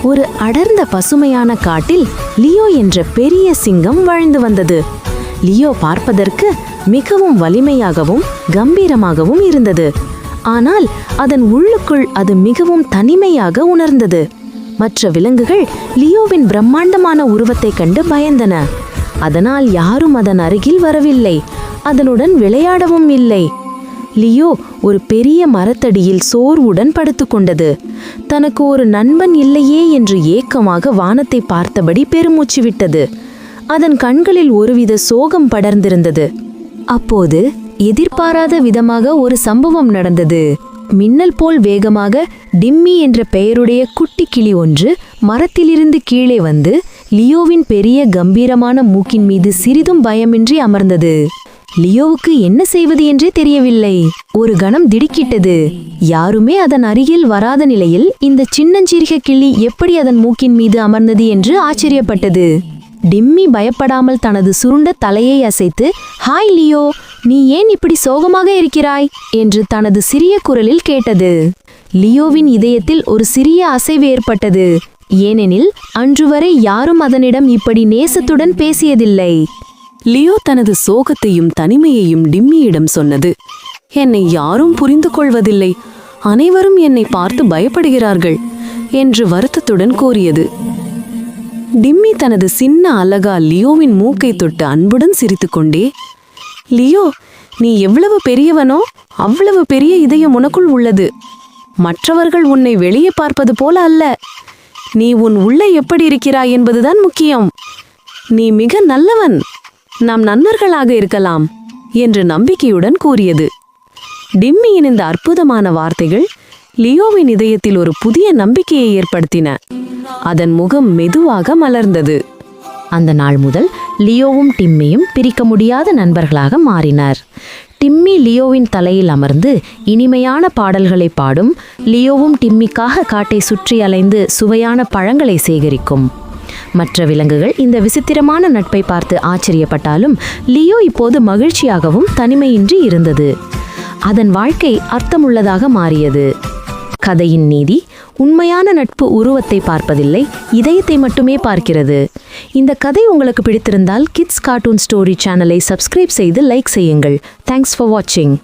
ஒரு அடர்ந்த பசுமையான காட்டில் லியோ என்ற பெரிய சிங்கம் வாழ்ந்து வந்தது. லியோ பார்ப்பதற்கு மிகவும் வலிமையாகவும் கம்பீரமாகவும் இருந்தது. ஆனால் அதன் உள்ளுக்குள் அது மிகவும் தனிமையாக உணர்ந்தது. மற்ற விலங்குகள் லியோவின் பிரம்மாண்டமான உருவத்தை கண்டு பயந்தன. அதனால் யாரும் அதன் அருகில் வரவில்லை, அதனுடன் விளையாடவும் இல்லை. லியோ ஒரு பெரிய மரத்தடியில் சோர்வுடன் படுத்துக்கொண்டது. தனக்கு ஒரு நண்பன் இல்லையே என்று ஏக்கமாக வானத்தை பார்த்தபடி பெருமூச்சு விட்டது. அதன் கண்களில் ஒருவித சோகம் படர்ந்திருந்தது. அப்போது எதிர்பாராத விதமாக ஒரு சம்பவம் நடந்தது. மின்னல் போல் வேகமாக டிம்மி என்ற பெயருடைய குட்டி கிளி ஒன்று மரத்திலிருந்து கீழே வந்து லியோவின் பெரிய கம்பீரமான மூக்கின் மீது சிறிதும் பயமின்றி அமர்ந்தது. லியோவுக்கு என்ன செய்வது என்றே தெரியவில்லை. ஒரு கணம் திடுக்கிட்டது. யாருமே அதன் அருகில் வராத நிலையில் இந்த சின்னஞ்சிறிய கிளி எப்படி அதன் மூக்கின் மீது அமர்ந்தது என்று ஆச்சரியப்பட்டது. டிம்மி பயப்படாமல் தனது சுருண்ட தலையை அசைத்து, "ஹாய் லியோ, நீ ஏன் இப்படி சோகமாக இருக்கிறாய்?" என்று தனது சிறிய குரலில் கேட்டது. லியோவின் இதயத்தில் ஒரு சிறிய அசைவு ஏற்பட்டது. ஏனெனில் அன்று வரை யாரும் அதனிடம் இப்படி நேசத்துடன் பேசியதில்லை. லியோ தனது சோகத்தையும் தனிமையையும் டிம்மியிடம் சொன்னது. "என்னை யாரும் புரிந்து கொள்வதில்லை, அனைவரும் என்னை பார்த்து பயப்படுகிறார்கள்" என்று வருத்தத்துடன் கூறியது. டிம்மி தனது சின்ன அலகா லியோவின் மூக்கை தொட்டு அன்புடன் சிரித்துக்கொண்டே, "லியோ, நீ எவ்வளவு பெரியவனோ அவ்வளவு பெரிய இதயம் உனக்குள் உள்ளது. மற்றவர்கள் உன்னை வெளியே பார்ப்பது போல அல்ல. நீ உன் உள்ளே எப்படி இருக்கிறாய் என்பதுதான் முக்கியம். நீ மிக நல்லவன். நாம் நண்பர்களாக இருக்கலாம்" என்று நம்பிக்கையுடன் கூறியது. டிம்மியின் இந்த அற்புதமான வார்த்தைகள் லியோவின் இதயத்தில் ஒரு புதிய நம்பிக்கையை ஏற்படுத்தின. அதன் முகம் மெதுவாக மலர்ந்தது. அந்த நாள் முதல் லியோவும் டிம்மியும் பிரிக்க முடியாத நண்பர்களாக மாறினர். டிம்மி லியோவின் தலையில் அமர்ந்து இனிமையான பாடல்களை பாடும். லியோவும் டிம்மிக்காக காட்டை சுற்றி அலைந்து சுவையான பழங்களை சேகரிக்கும். மற்ற விலங்குகள் இந்த விசித்திரமான நட்பை பார்த்து ஆச்சரியப்பட்டாலும் லியோ இப்போது மகிழ்ச்சியாகவும் தனிமையின்றி இருந்தது. அதன் வாழ்க்கை அர்த்தமுள்ளதாக மாறியது. கதையின் நீதி: உண்மையான நட்பு உருவத்தை பார்ப்பதில்லை, இதயத்தை மட்டுமே பார்க்கிறது. இந்த கதை உங்களுக்கு பிடித்திருந்தால் கிட்ஸ் கார்ட்டூன் ஸ்டோரி சேனலை சப்ஸ்கிரைப் செய்து லைக் செய்யுங்கள். தேங்க்ஸ் ஃபார் வாட்சிங்.